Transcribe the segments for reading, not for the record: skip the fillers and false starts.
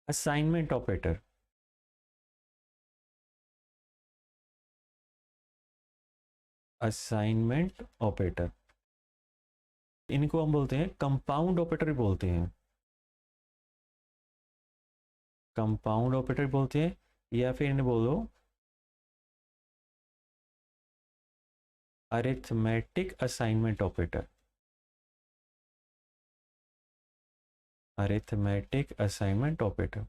Assignment operator, assignment operator, इनको हम बोलते हैं कंपाउंड ऑपरेटर भी बोलते हैं, कंपाउंड ऑपरेटर बोलते हैं, या फिर इन्हें बोलो arithmetic assignment operator, arithmetic assignment operator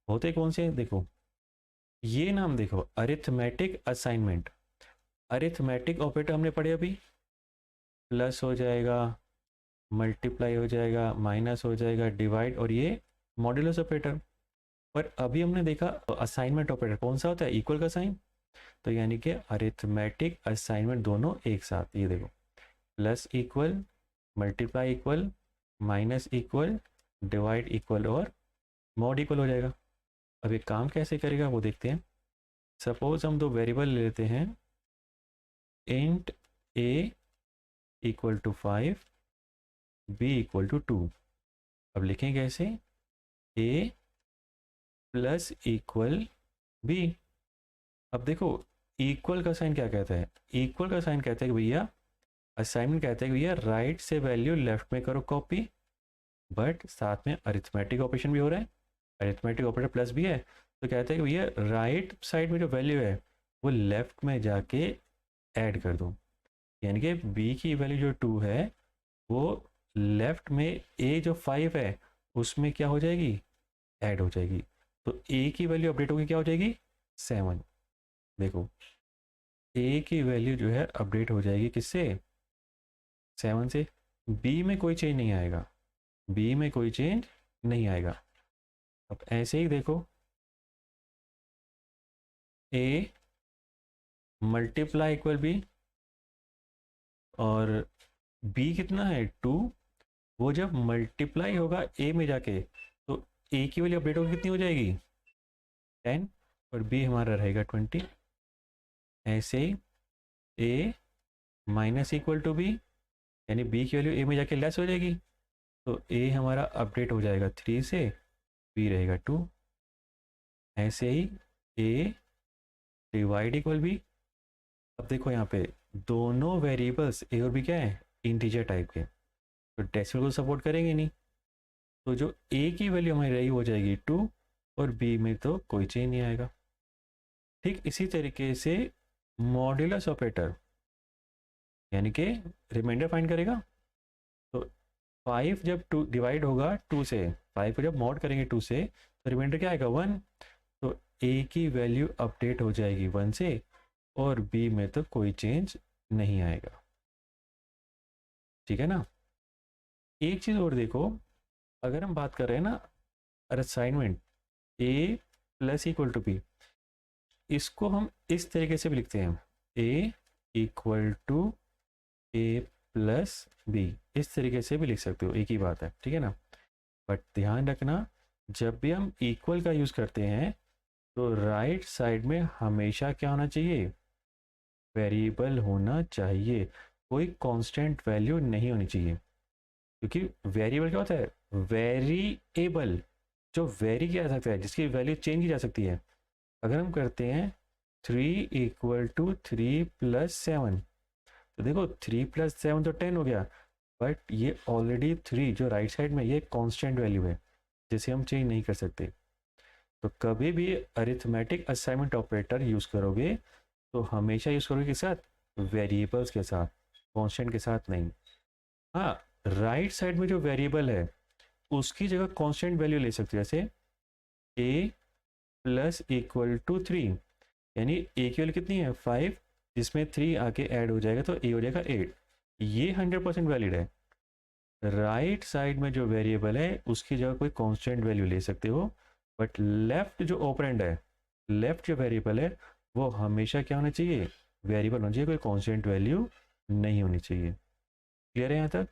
होते कौन से हैं? देखो ये नाम देखो, अरिथमेटिक असाइनमेंट, अरिथमेटिक ऑपरेटर हमने पढ़े अभी, प्लस हो जाएगा, मल्टीप्लाई हो जाएगा, माइनस हो जाएगा, डिवाइड, और ये मॉड्यूलस ऑपरेटर। पर अभी हमने देखा असाइनमेंट ऑपरेटर कौन सा होता है, इक्वल का साइन, तो यानी कि अरिथमेटिक असाइनमेंट दोनों एक साथ, ये देखो plus equal, multiply equal, minus equal, divide equal और मॉड इक्वल हो जाएगा। अब ये काम कैसे करेगा वो देखते हैं। सपोज हम दो वेरिएबल ले लेते हैं, int a equal to 5, b equal to 2। अब लिखें कैसे, ए प्लस इक्वल बी। अब देखो इक्वल का साइन क्या कहता है, इक्वल का साइन कहता है कि भैया, असाइनमेंट कहता है कि भैया राइट से वैल्यू लेफ्ट में करो कॉपी, बट साथ में अरिथमेटिक ऑपरेशन भी हो रहा है, अरिथमेटिक ऑपरेटर प्लस भी है, तो कहता है कि भैया राइट साइड में जो वैल्यू है वो लेफ्ट में जाके ऐड कर दो, यानी कि बी की वैल्यू जो 2 है वो लेफ्ट में ए जो 5 है उसमें क्या हो जाएगी, ऐड हो जाएगी, तो ए की वैल्यू अपडेट होगी, क्या हो जाएगी 7। देखो ए की वैल्यू जो है अपडेट हो जाएगी किससे, 7 से। बी में कोई चेंज नहीं आएगा, बी में कोई चेंज नहीं आएगा। अब ऐसे ही देखो, ए मल्टीप्लाई इक्वल बी, और बी कितना है 2, वो जब मल्टीप्लाई होगा ए में जाके तो ए की वैल्यू अपडेट होकर कितनी हो जाएगी 10, और बी हमारा रहेगा 20। ऐसे ही ए माइनस इक्वल टू बी, यानी बी की वैल्यू ए में जाके लेस हो जाएगी, तो ए हमारा अपडेट हो जाएगा 3 से, बी रहेगा 2। ऐसे ही ए डिवाइड इक्वल बी। अब देखो यहाँ पे दोनों वेरिएबल्स ए और बी क्या है, इंटीजर टाइप के, तो डेसिमल को सपोर्ट करेंगे नहीं, तो जो ए की वैल्यू हमारी रही हो जाएगी 2, और बी में तो कोई चेंज नहीं आएगा। ठीक इसी तरीके से मॉड्यूलस ऑपरेटर, यानी कि रिमाइंडर फाइंड करेगा, तो 5 जब 2 डिवाइड होगा 2 से, 5 को जब मॉड करेंगे 2 से, तो रिमाइंडर क्या आएगा 1, तो ए की वैल्यू अपडेट हो जाएगी 1 से, और बी में तो कोई चेंज नहीं आएगा। ठीक है ना। एक चीज़ और देखो, अगर हम बात कर रहे हैं ना assignment A plus equal to B, इसको हम इस तरीके से भी लिखते हैं, A equal to A plus B, इस तरीके से भी लिख सकते हो, एक ही बात है, ठीक है ना। बट ध्यान रखना, जब भी हम इक्वल का यूज़ करते हैं तो राइट साइड में हमेशा क्या होना चाहिए, वेरिएबल होना चाहिए, कोई कांस्टेंट वैल्यू नहीं होनी चाहिए, क्योंकि वेरिएबल क्या होता है, वेरिएबल, जो वेरी किया जा सकता है, जिसकी वैल्यू चेंज की जा सकती है। अगर हम करते हैं 3 इक्वल टू 3 प्लस 7, तो देखो 3 प्लस 7 तो 10 हो गया, बट ये ऑलरेडी 3 जो राइट साइड में ये कांस्टेंट वैल्यू है जिसे हम चेंज नहीं कर सकते। तो कभी भी अरिथमेटिक असाइनमेंट ऑपरेटर यूज़ करोगे तो हमेशा यूज़ करोगे किस साथ, वेरिएबल्स के साथ, कांस्टेंट के साथ नहीं। हाँ, राइट साइड में जो वेरिएबल है उसकी जगह कांस्टेंट वैल्यू ले सकते हो, जैसे ए प्लस इक्वल टू 3, यानी ए की वैल्यू कितनी है 5, जिसमें 3 आके ऐड हो जाएगा तो ए हो जाएगा 8, ये 100% वैलिड है। राइट साइड में जो वेरिएबल है उसकी जगह कोई कांस्टेंट वैल्यू ले सकते हो, बट लेफ्ट जो ऑपरेंड है, लेफ्ट जो वेरिएबल है वो हमेशा क्या होना चाहिए, वेरिएबल होना चाहिए, कोई कांस्टेंट वैल्यू नहीं होनी चाहिए। क्लियर है यहाँ तक।